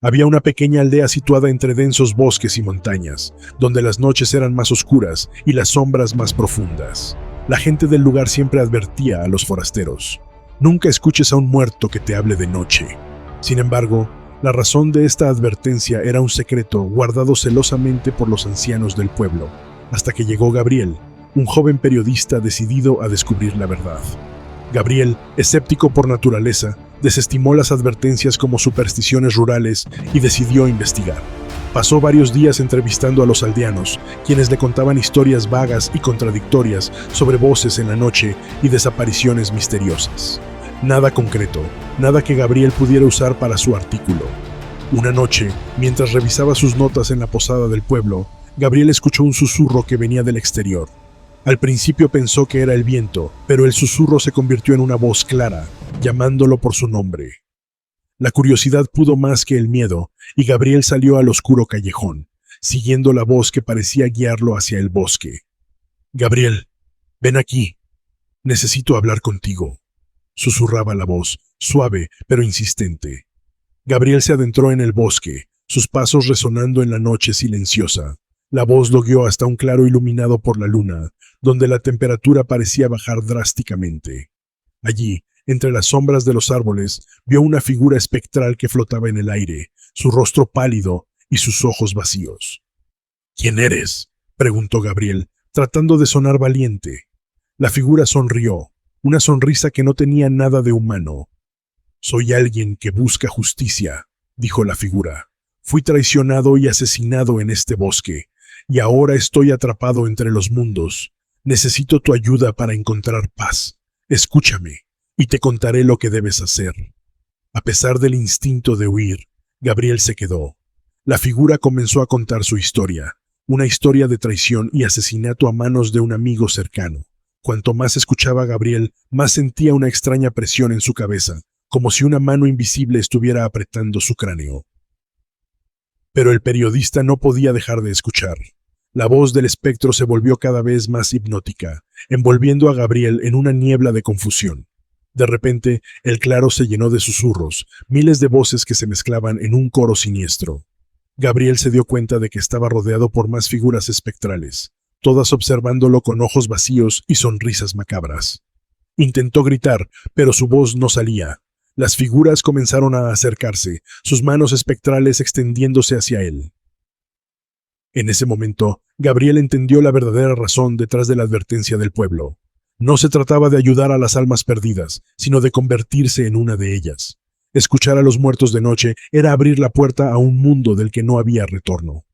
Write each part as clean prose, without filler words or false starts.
Había una pequeña aldea situada entre densos bosques y montañas, donde las noches eran más oscuras y las sombras más profundas. La gente del lugar siempre advertía a los forasteros: nunca escuches a un muerto que te hable de noche. Sin embargo, la razón de esta advertencia era un secreto guardado celosamente por los ancianos del pueblo, hasta que llegó Gabriel, un joven periodista decidido a descubrir la verdad. Gabriel, escéptico por naturaleza, desestimó las advertencias como supersticiones rurales y decidió investigar. Pasó varios días entrevistando a los aldeanos, quienes le contaban historias vagas y contradictorias sobre voces en la noche y desapariciones misteriosas. Nada concreto, nada que Gabriel pudiera usar para su artículo. Una noche, mientras revisaba sus notas en la posada del pueblo, Gabriel escuchó un susurro que venía del exterior. Al principio pensó que era el viento, pero el susurro se convirtió en una voz clara, llamándolo por su nombre. La curiosidad pudo más que el miedo, y Gabriel salió al oscuro callejón, siguiendo la voz que parecía guiarlo hacia el bosque. «Gabriel, ven aquí. Necesito hablar contigo», susurraba la voz, suave pero insistente. Gabriel se adentró en el bosque, sus pasos resonando en la noche silenciosa. La voz lo guió hasta un claro iluminado por la luna, donde la temperatura parecía bajar drásticamente. Allí, entre las sombras de los árboles, vio una figura espectral que flotaba en el aire, su rostro pálido y sus ojos vacíos. «¿Quién eres?», preguntó Gabriel, tratando de sonar valiente. La figura sonrió, una sonrisa que no tenía nada de humano. «Soy alguien que busca justicia», dijo la figura. «Fui traicionado y asesinado en este bosque, y ahora estoy atrapado entre los mundos. Necesito tu ayuda para encontrar paz. Escúchame, y te contaré lo que debes hacer». A pesar del instinto de huir, Gabriel se quedó. La figura comenzó a contar su historia, una historia de traición y asesinato a manos de un amigo cercano. Cuanto más escuchaba Gabriel, más sentía una extraña presión en su cabeza, como si una mano invisible estuviera apretando su cráneo. Pero el periodista no podía dejar de escuchar. La voz del espectro se volvió cada vez más hipnótica, envolviendo a Gabriel en una niebla de confusión. De repente, el claro se llenó de susurros, miles de voces que se mezclaban en un coro siniestro. Gabriel se dio cuenta de que estaba rodeado por más figuras espectrales, todas observándolo con ojos vacíos y sonrisas macabras. Intentó gritar, pero su voz no salía. Las figuras comenzaron a acercarse, sus manos espectrales extendiéndose hacia él. En ese momento, Gabriel entendió la verdadera razón detrás de la advertencia del pueblo. No se trataba de ayudar a las almas perdidas, sino de convertirse en una de ellas. Escuchar a los muertos de noche era abrir la puerta a un mundo del que no había retorno.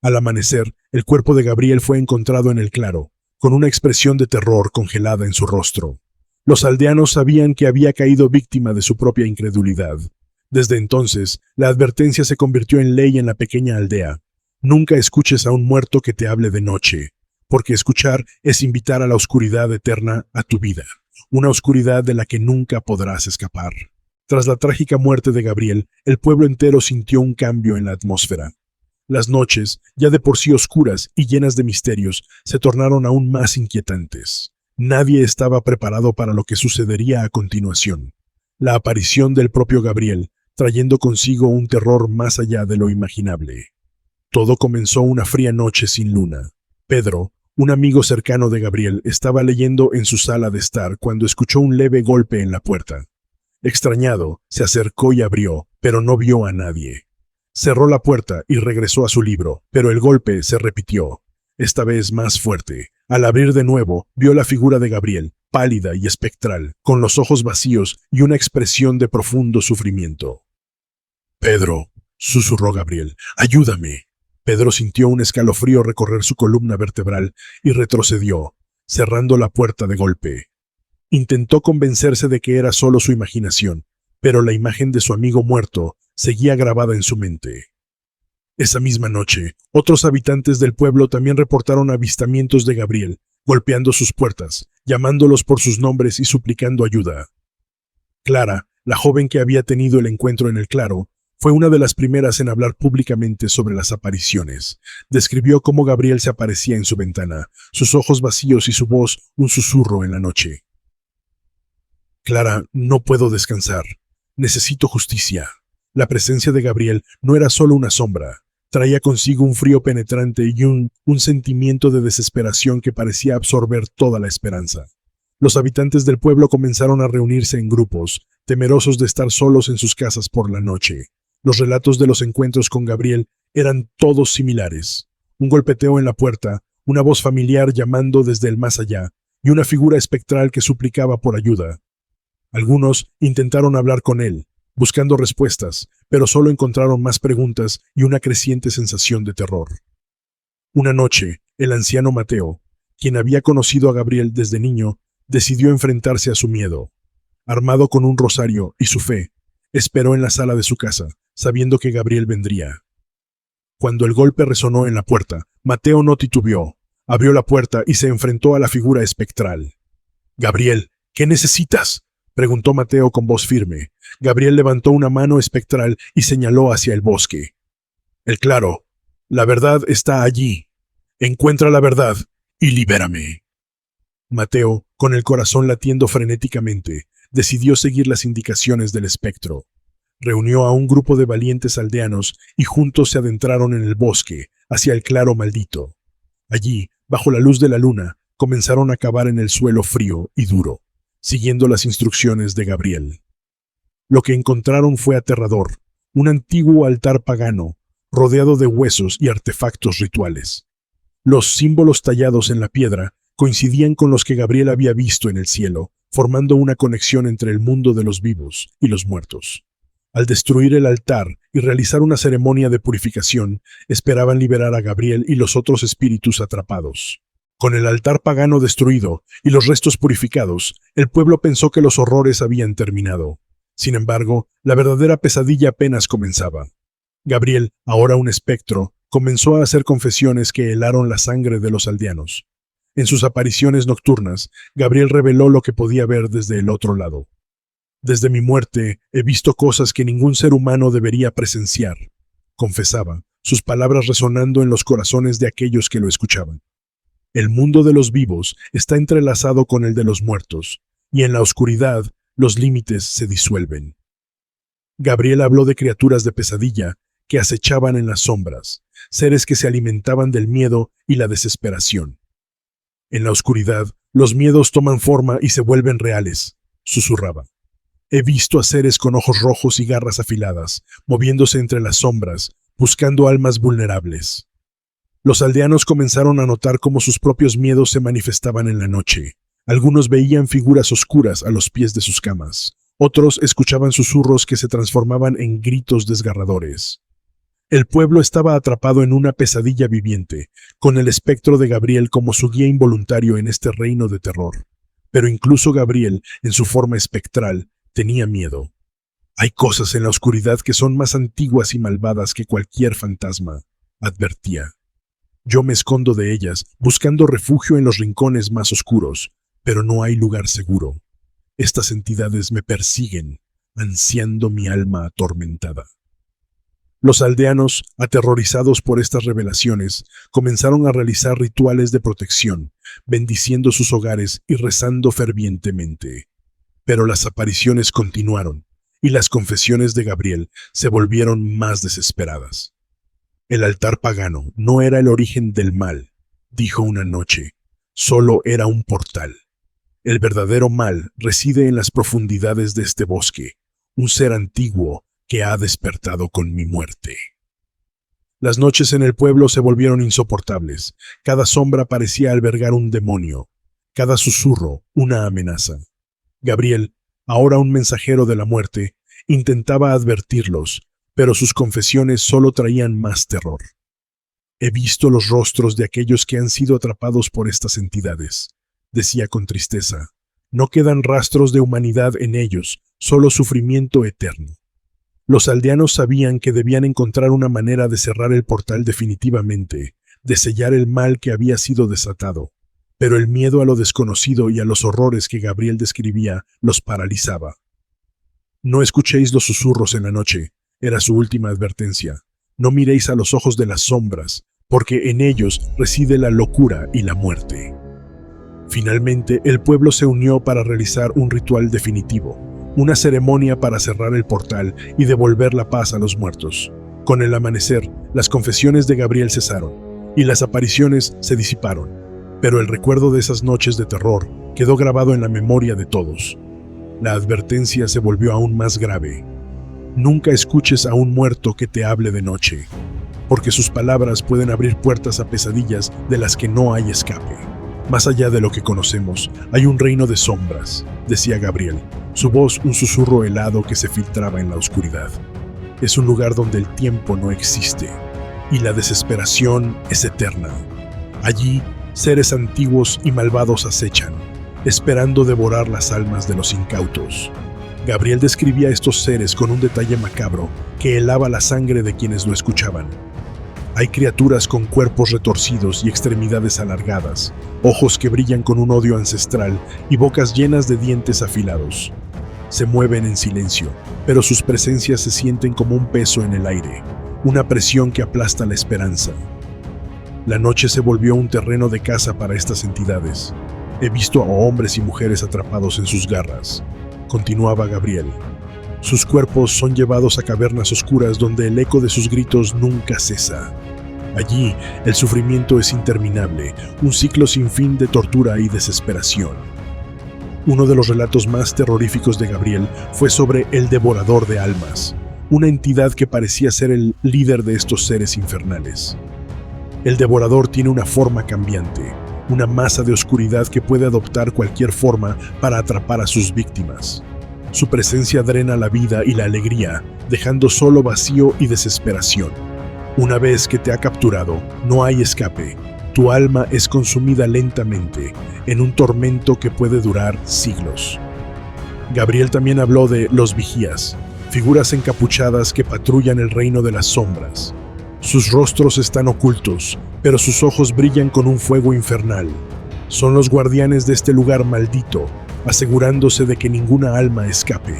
Al amanecer, el cuerpo de Gabriel fue encontrado en el claro, con una expresión de terror congelada en su rostro. Los aldeanos sabían que había caído víctima de su propia incredulidad. Desde entonces, la advertencia se convirtió en ley en la pequeña aldea. Nunca escuches a un muerto que te hable de noche, porque escuchar es invitar a la oscuridad eterna a tu vida, una oscuridad de la que nunca podrás escapar. Tras la trágica muerte de Gabriel, el pueblo entero sintió un cambio en la atmósfera. Las noches, ya de por sí oscuras y llenas de misterios, se tornaron aún más inquietantes. Nadie estaba preparado para lo que sucedería a continuación. La aparición del propio Gabriel, trayendo consigo un terror más allá de lo imaginable. Todo comenzó una fría noche sin luna. Pedro, un amigo cercano de Gabriel, estaba leyendo en su sala de estar cuando escuchó un leve golpe en la puerta. Extrañado, se acercó y abrió, pero no vio a nadie. Cerró la puerta y regresó a su libro, pero el golpe se repitió, esta vez más fuerte. Al abrir de nuevo, vio la figura de Gabriel, pálida y espectral, con los ojos vacíos y una expresión de profundo sufrimiento. «Pedro», susurró Gabriel, «ayúdame». Pedro sintió un escalofrío recorrer su columna vertebral y retrocedió, cerrando la puerta de golpe. Intentó convencerse de que era solo su imaginación, pero la imagen de su amigo muerto seguía grabada en su mente. Esa misma noche, otros habitantes del pueblo también reportaron avistamientos de Gabriel, golpeando sus puertas, llamándolos por sus nombres y suplicando ayuda. Clara, la joven que había tenido el encuentro en el claro, fue una de las primeras en hablar públicamente sobre las apariciones. Describió cómo Gabriel se aparecía en su ventana, sus ojos vacíos y su voz un susurro en la noche. «Clara, no puedo descansar. Necesito justicia». La presencia de Gabriel no era solo una sombra, traía consigo un frío penetrante y un sentimiento de desesperación que parecía absorber toda la esperanza. Los habitantes del pueblo comenzaron a reunirse en grupos, temerosos de estar solos en sus casas por la noche. Los relatos de los encuentros con Gabriel eran todos similares. Un golpeteo en la puerta, una voz familiar llamando desde el más allá, y una figura espectral que suplicaba por ayuda. Algunos intentaron hablar con él, buscando respuestas, pero solo encontraron más preguntas y una creciente sensación de terror. Una noche, el anciano Mateo, quien había conocido a Gabriel desde niño, decidió enfrentarse a su miedo. Armado con un rosario y su fe, esperó en la sala de su casa, sabiendo que Gabriel vendría. Cuando el golpe resonó en la puerta, Mateo no titubeó, abrió la puerta y se enfrentó a la figura espectral. «Gabriel, ¿qué necesitas?», preguntó Mateo con voz firme. Gabriel levantó una mano espectral y señaló hacia el bosque. «El claro, la verdad está allí. Encuentra la verdad y libérame». Mateo, con el corazón latiendo frenéticamente, decidió seguir las indicaciones del espectro. Reunió a un grupo de valientes aldeanos y juntos se adentraron en el bosque, hacia el claro maldito. Allí, bajo la luz de la luna, comenzaron a cavar en el suelo frío y duro, siguiendo las instrucciones de Gabriel. Lo que encontraron fue aterrador, un antiguo altar pagano, rodeado de huesos y artefactos rituales. Los símbolos tallados en la piedra coincidían con los que Gabriel había visto en el cielo, formando una conexión entre el mundo de los vivos y los muertos. Al destruir el altar y realizar una ceremonia de purificación, esperaban liberar a Gabriel y los otros espíritus atrapados. Con el altar pagano destruido y los restos purificados, el pueblo pensó que los horrores habían terminado. Sin embargo, la verdadera pesadilla apenas comenzaba. Gabriel, ahora un espectro, comenzó a hacer confesiones que helaron la sangre de los aldeanos. En sus apariciones nocturnas, Gabriel reveló lo que podía ver desde el otro lado. «Desde mi muerte he visto cosas que ningún ser humano debería presenciar», confesaba, sus palabras resonando en los corazones de aquellos que lo escuchaban. «El mundo de los vivos está entrelazado con el de los muertos, y en la oscuridad los límites se disuelven». Gabriel habló de criaturas de pesadilla que acechaban en las sombras, seres que se alimentaban del miedo y la desesperación. «En la oscuridad, los miedos toman forma y se vuelven reales», susurraba. «He visto a seres con ojos rojos y garras afiladas, moviéndose entre las sombras, buscando almas vulnerables». Los aldeanos comenzaron a notar cómo sus propios miedos se manifestaban en la noche. Algunos veían figuras oscuras a los pies de sus camas. Otros escuchaban susurros que se transformaban en gritos desgarradores. El pueblo estaba atrapado en una pesadilla viviente, con el espectro de Gabriel como su guía involuntario en este reino de terror. Pero incluso Gabriel, en su forma espectral, tenía miedo. «Hay cosas en la oscuridad que son más antiguas y malvadas que cualquier fantasma», advertía. «Yo me escondo de ellas, buscando refugio en los rincones más oscuros, pero no hay lugar seguro. Estas entidades me persiguen, ansiando mi alma atormentada». Los aldeanos, aterrorizados por estas revelaciones, comenzaron a realizar rituales de protección, bendiciendo sus hogares y rezando fervientemente. Pero las apariciones continuaron, y las confesiones de Gabriel se volvieron más desesperadas. «El altar pagano no era el origen del mal», dijo una noche, «solo era un portal. El verdadero mal reside en las profundidades de este bosque, un ser antiguo que ha despertado con mi muerte». Las noches en el pueblo se volvieron insoportables. Cada sombra parecía albergar un demonio, cada susurro una amenaza. Gabriel, ahora un mensajero de la muerte, intentaba advertirlos, pero sus confesiones solo traían más terror. «He visto los rostros de aquellos que han sido atrapados por estas entidades», decía con tristeza. «No quedan rastros de humanidad en ellos, solo sufrimiento eterno». Los aldeanos sabían que debían encontrar una manera de cerrar el portal definitivamente, de sellar el mal que había sido desatado. Pero el miedo a lo desconocido y a los horrores que Gabriel describía los paralizaba. «No escuchéis los susurros en la noche», era su última advertencia. «No miréis a los ojos de las sombras, porque en ellos reside la locura y la muerte». Finalmente, el pueblo se unió para realizar un ritual definitivo, una ceremonia para cerrar el portal y devolver la paz a los muertos. Con el amanecer, las confesiones de Gabriel cesaron y las apariciones se disiparon, pero el recuerdo de esas noches de terror quedó grabado en la memoria de todos. La advertencia se volvió aún más grave. Nunca escuches a un muerto que te hable de noche, porque sus palabras pueden abrir puertas a pesadillas de las que no hay escape. Más allá de lo que conocemos, hay un reino de sombras, decía Gabriel, su voz un susurro helado que se filtraba en la oscuridad. Es un lugar donde el tiempo no existe y la desesperación es eterna. Allí, seres antiguos y malvados acechan, esperando devorar las almas de los incautos. Gabriel describía a estos seres con un detalle macabro que helaba la sangre de quienes lo escuchaban. Hay criaturas con cuerpos retorcidos y extremidades alargadas, ojos que brillan con un odio ancestral y bocas llenas de dientes afilados. Se mueven en silencio, pero sus presencias se sienten como un peso en el aire, una presión que aplasta la esperanza. La noche se volvió un terreno de caza para estas entidades. He visto a hombres y mujeres atrapados en sus garras, continuaba Gabriel. Sus cuerpos son llevados a cavernas oscuras donde el eco de sus gritos nunca cesa. Allí, el sufrimiento es interminable, un ciclo sin fin de tortura y desesperación. Uno de los relatos más terroríficos de Gabriel fue sobre el Devorador de Almas, una entidad que parecía ser el líder de estos seres infernales. El Devorador tiene una forma cambiante, una masa de oscuridad que puede adoptar cualquier forma para atrapar a sus víctimas. Su presencia drena la vida y la alegría, dejando solo vacío y desesperación. Una vez que te ha capturado, no hay escape. Tu alma es consumida lentamente, en un tormento que puede durar siglos. Gabriel también habló de los vigías, figuras encapuchadas que patrullan el reino de las sombras. Sus rostros están ocultos, pero sus ojos brillan con un fuego infernal. Son los guardianes de este lugar maldito, asegurándose de que ninguna alma escape.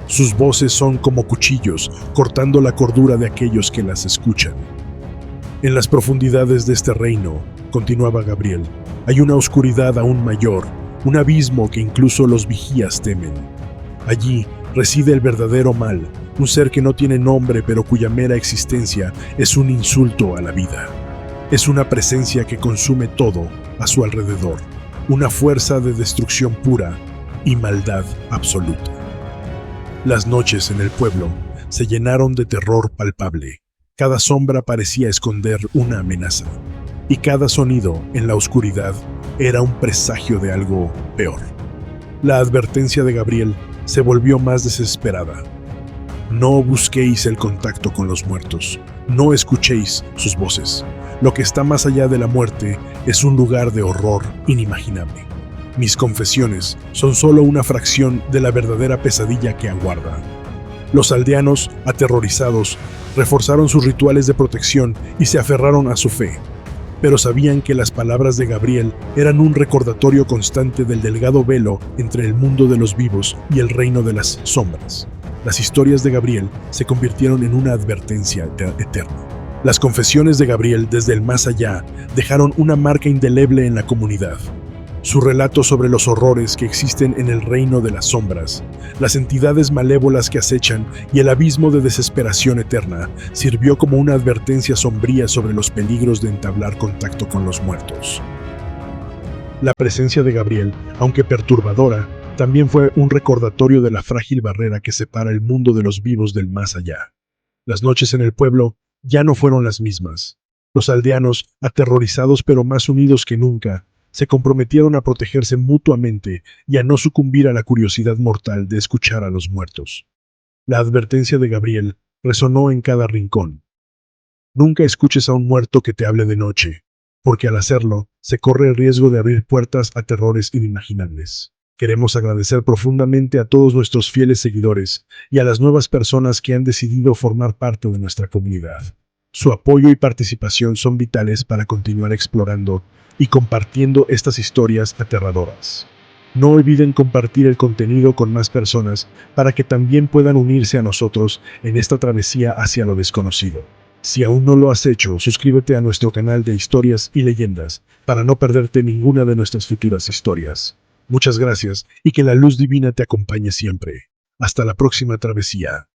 Sus voces son como cuchillos, cortando la cordura de aquellos que las escuchan. En las profundidades de este reino, continuaba Gabriel, hay una oscuridad aún mayor, un abismo que incluso los vigías temen. Allí reside el verdadero mal, un ser que no tiene nombre pero cuya mera existencia es un insulto a la vida. Es una presencia que consume todo a su alrededor, una fuerza de destrucción pura y maldad absoluta. Las noches en el pueblo se llenaron de terror palpable. Cada sombra parecía esconder una amenaza, y cada sonido en la oscuridad era un presagio de algo peor. La advertencia de Gabriel se volvió más desesperada. No busquéis el contacto con los muertos, no escuchéis sus voces. Lo que está más allá de la muerte es un lugar de horror inimaginable. Mis confesiones son solo una fracción de la verdadera pesadilla que aguarda. Los aldeanos, aterrorizados, reforzaron sus rituales de protección y se aferraron a su fe, pero sabían que las palabras de Gabriel eran un recordatorio constante del delgado velo entre el mundo de los vivos y el reino de las sombras. Las historias de Gabriel se convirtieron en una advertencia eterna. Las confesiones de Gabriel desde el más allá dejaron una marca indeleble en la comunidad. Su relato sobre los horrores que existen en el reino de las sombras, las entidades malévolas que acechan y el abismo de desesperación eterna sirvió como una advertencia sombría sobre los peligros de entablar contacto con los muertos. La presencia de Gabriel, aunque perturbadora, también fue un recordatorio de la frágil barrera que separa el mundo de los vivos del más allá. Las noches en el pueblo ya no fueron las mismas. Los aldeanos, aterrorizados pero más unidos que nunca, se comprometieron a protegerse mutuamente y a no sucumbir a la curiosidad mortal de escuchar a los muertos. La advertencia de Gabriel resonó en cada rincón. Nunca escuches a un muerto que te hable de noche, porque al hacerlo, se corre el riesgo de abrir puertas a terrores inimaginables. Queremos agradecer profundamente a todos nuestros fieles seguidores y a las nuevas personas que han decidido formar parte de nuestra comunidad. Su apoyo y participación son vitales para continuar explorando y compartiendo estas historias aterradoras. No olviden compartir el contenido con más personas para que también puedan unirse a nosotros en esta travesía hacia lo desconocido. Si aún no lo has hecho, suscríbete a nuestro canal de historias y leyendas para no perderte ninguna de nuestras futuras historias. Muchas gracias y que la luz divina te acompañe siempre. Hasta la próxima travesía.